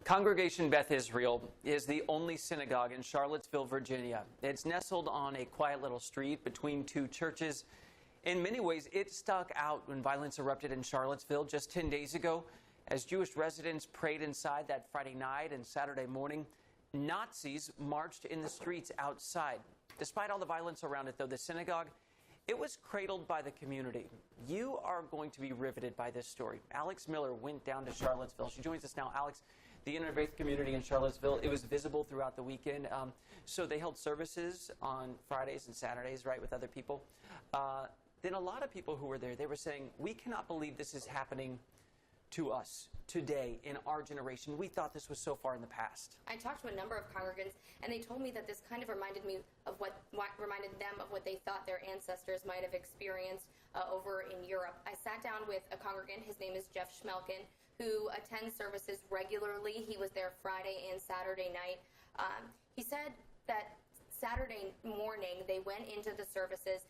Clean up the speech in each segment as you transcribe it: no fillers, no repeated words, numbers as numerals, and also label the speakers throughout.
Speaker 1: Congregation Beth Israel is the only synagogue in Charlottesville, Virginia. It's nestled on a quiet little street between two churches. In many ways, it stuck out when violence erupted in Charlottesville just 10 days ago. As Jewish residents prayed inside that Friday night and Saturday morning, Nazis marched in the streets outside. Despite all the violence around it, though, the synagogue, it was cradled by the community. You are going to be riveted by this story. Alex Miller went down to Charlottesville. She joins us now. Alex, the interfaith community in Charlottesville, it was visible throughout the weekend. So they held services on Fridays and Saturdays, right, with other people. Then a lot of people who were there, they were saying, we cannot believe this is happening to us today in our generation. We thought this was so far in the past.
Speaker 2: I talked to a number of congregants, and they told me that this kind of reminded me of what reminded them of what they thought their ancestors might have experienced over in Europe. I sat down with a congregant. His name is Jeff Schmelkin, who attends services regularly. He was there Friday and Saturday night. He said that Saturday morning, they went into the services.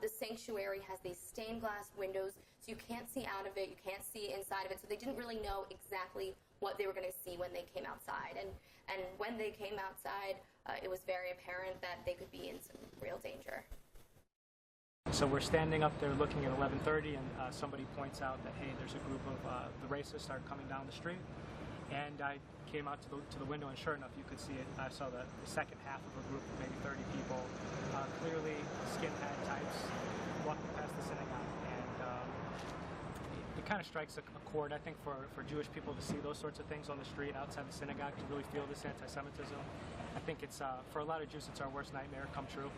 Speaker 2: The sanctuary has these stained glass windows, so you can't see out of it, you can't see inside of it, so they didn't really know exactly what they were going to see when they came outside. And when they came outside, it was very apparent that they could be in some real danger.
Speaker 3: So we're standing up there looking at 11:30, and somebody points out that, hey, there's a group of the racists are coming down the street. And I came out to the window, and sure enough, you could see it. I saw the second half of a group of maybe 30 people, clearly skinhead types, walking past the synagogue. And it kind of strikes a chord, I think, for Jewish people to see those sorts of things on the street outside the synagogue, to really feel this anti-Semitism. I think it's, for a lot of Jews, it's our worst nightmare come true.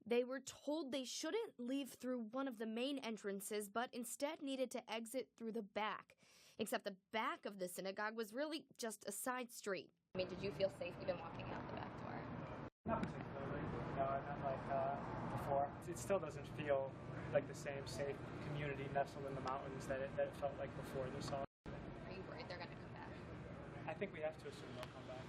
Speaker 4: They were told they shouldn't leave through one of the main entrances, but instead needed to exit through the back. Except the back of the synagogue was really just a side street.
Speaker 2: I mean, did you feel safe even walking out the back door?
Speaker 3: Not particularly. No, not like before. It still doesn't feel like the same safe community nestled in the mountains that it felt like before this all.
Speaker 2: Are you worried they're going to come back?
Speaker 3: I think we have to assume they'll come back.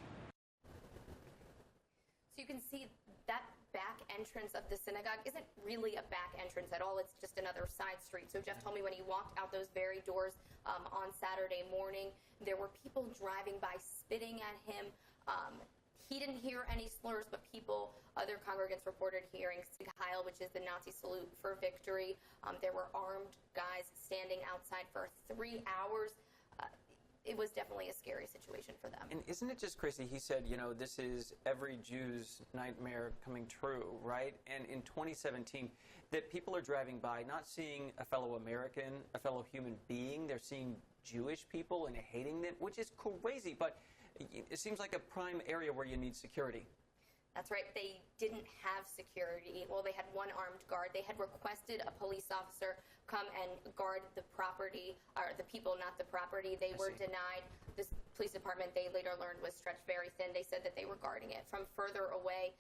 Speaker 2: So you can see that back entrance of the synagogue isn't really a back entrance at all. It's just another side street. So Jeff told me when he walked out those very doors on Saturday morning, there were people driving by spitting at him. He didn't hear any slurs, but other congregants reported hearing Sieg Heil, which is the Nazi salute for victory. There were armed guys standing outside for 3 hours. It was definitely a scary situation for them.
Speaker 1: And isn't it just crazy? He said, you know, this is every Jew's nightmare coming true, right? And in 2017, that people are driving by, not seeing a fellow American, a fellow human being. They're seeing Jewish people and hating them, which is crazy. But it seems like a prime area where you need security.
Speaker 2: That's right. They didn't have security. Well, they had one armed guard. They had requested a police officer come and guard the property, or the people, not the property. They were denied. This police department, they later learned, was stretched very thin. They said that they were guarding it from further away.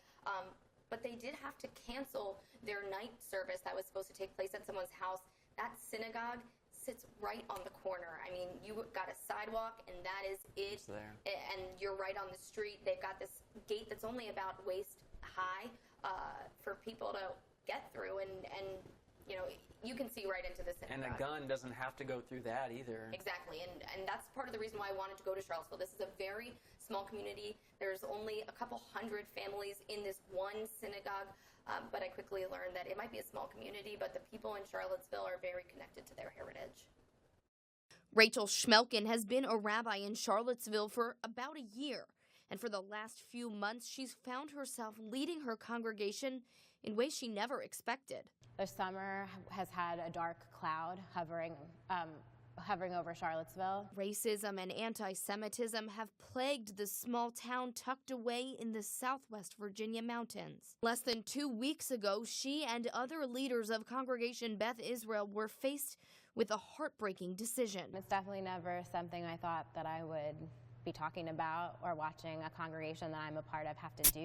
Speaker 2: But they did have to cancel their night service that was supposed to take place at someone's house. That synagogue sits right on the corner. I mean, you got a sidewalk, and that is it.
Speaker 1: It's there.
Speaker 2: And you're right on the street. They've got this gate that's only about waist high for people to get through, and you know, you can see right into the synagogue.
Speaker 1: And a gun doesn't have to go through that either.
Speaker 2: Exactly, and that's part of the reason why I wanted to go to Charlottesville. This is a very small community. There's only a couple hundred families in this one synagogue, but I quickly learned that it might be a small community, but the people in Charlottesville are very connected to their heritage.
Speaker 4: Rachel Schmelkin has been a rabbi in Charlottesville for about a year, and for the last few months, she's found herself leading her congregation in ways she never expected.
Speaker 5: The summer has had a dark cloud hovering over Charlottesville.
Speaker 4: Racism and anti-Semitism have plagued the small town tucked away in the southwest Virginia mountains. Less than 2 weeks ago, she and other leaders of Congregation Beth Israel were faced with a heartbreaking decision.
Speaker 5: It's definitely never something I thought that I would be talking about or watching a congregation that I'm a part of have to do.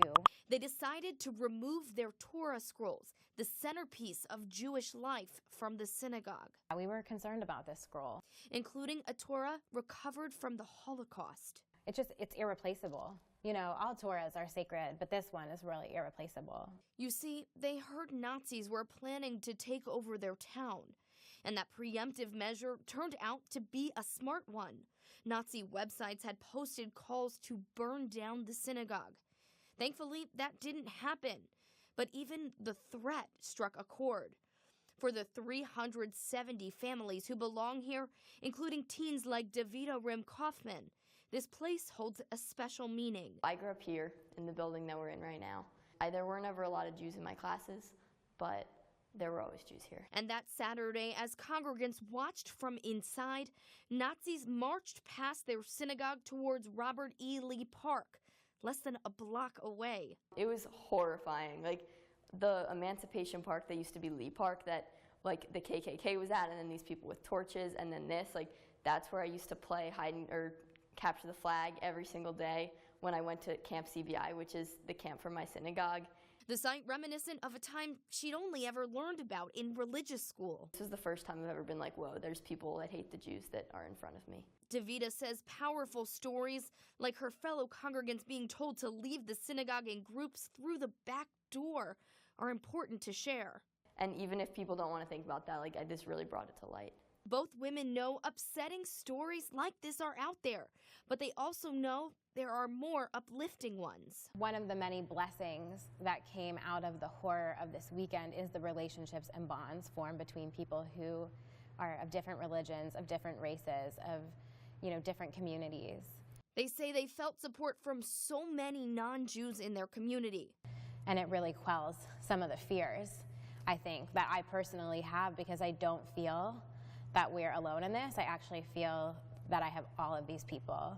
Speaker 4: They decided to remove their Torah scrolls, the centerpiece of Jewish life, from the synagogue.
Speaker 5: We were concerned about this scroll,
Speaker 4: including a Torah recovered from the Holocaust.
Speaker 5: It's irreplaceable. You know, all Torahs are sacred, but this one is really irreplaceable.
Speaker 4: You see, they heard Nazis were planning to take over their town. And that preemptive measure turned out to be a smart one. Nazi websites had posted calls to burn down the synagogue. Thankfully, that didn't happen, but even the threat struck a chord. For the 370 families who belong here, including teens like Davida Rim-Kaufman, this place holds a special meaning.
Speaker 6: I grew up here in the building that we're in right now. There were never a lot of Jews in my classes, but there were always Jews here.
Speaker 4: And that Saturday, as congregants watched from inside, Nazis marched past their synagogue towards Robert E. Lee Park, less than a block away.
Speaker 6: It was horrifying. Like, the Emancipation Park that used to be Lee Park that, like, the KKK was at, and then these people with torches, and then this, like, that's where I used to play hide or capture the flag every single day when I went to Camp CBI, which is the camp for my synagogue.
Speaker 4: The site reminiscent of a time she'd only ever learned about in religious school.
Speaker 6: This was the first time I've ever been like, whoa, there's people that hate the Jews that are in front of me.
Speaker 4: Davida says powerful stories, like her fellow congregants being told to leave the synagogue in groups through the back door, are important to share.
Speaker 6: And even if people don't want to think about that, like, this really brought it to light.
Speaker 4: Both women know upsetting stories like this are out there, but they also know there are more uplifting ones.
Speaker 5: One of the many blessings that came out of the horror of this weekend is the relationships and bonds formed between people who are of different religions, of different races, of, different communities.
Speaker 4: They say they felt support from so many non-Jews in their community.
Speaker 5: And it really quells some of the fears, I think, that I personally have, because I don't feel that we're alone in this. I actually feel that I have all of these people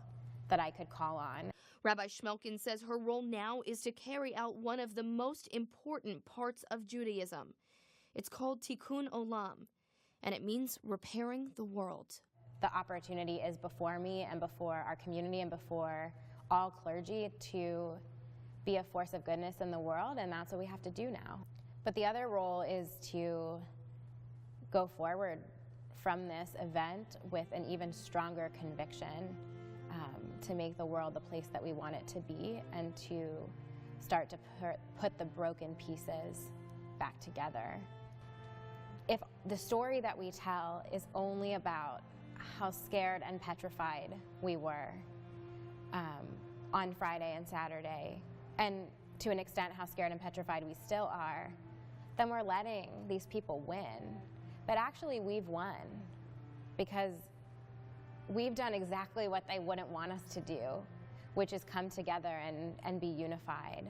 Speaker 5: that I could call on.
Speaker 4: Rabbi Schmelkin says her role now is to carry out one of the most important parts of Judaism. It's called Tikkun Olam, and it means repairing the world.
Speaker 5: The opportunity is before me and before our community and before all clergy to be a force of goodness in the world, and that's what we have to do now. But the other role is to go forward from this event with an even stronger conviction to make the world the place that we want it to be, and to start to put the broken pieces back together. If the story that we tell is only about how scared and petrified we were on Friday and Saturday, and to an extent how scared and petrified we still are, then we're letting these people win. But actually we've won, because we've done exactly what they wouldn't want us to do, which is come together and be unified.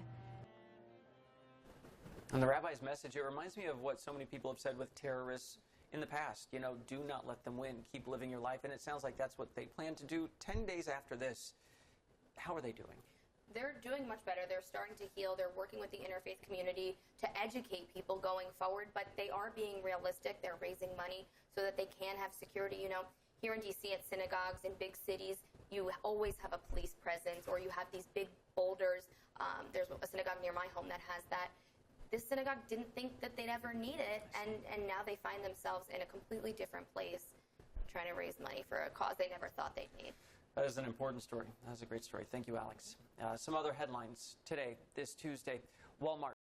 Speaker 1: And the rabbi's message, it reminds me of what so many people have said with terrorists in the past. Do not let them win. Keep living your life. And it sounds like that's what they plan to do 10 days after this. How are they doing?
Speaker 2: They're doing much better. They're starting to heal. They're working with the interfaith community to educate people going forward, but they are being realistic. They're raising money so that they can have security. Here in D.C. at synagogues in big cities, you always have a police presence, or you have these big boulders. There's a synagogue near my home that has that. This synagogue didn't think that they'd ever need it, and now they find themselves in a completely different place trying to raise money for a cause they never thought they'd need.
Speaker 1: That is an important story. That is a great story. Thank you, Alex. Some other headlines today, this Tuesday. Walmart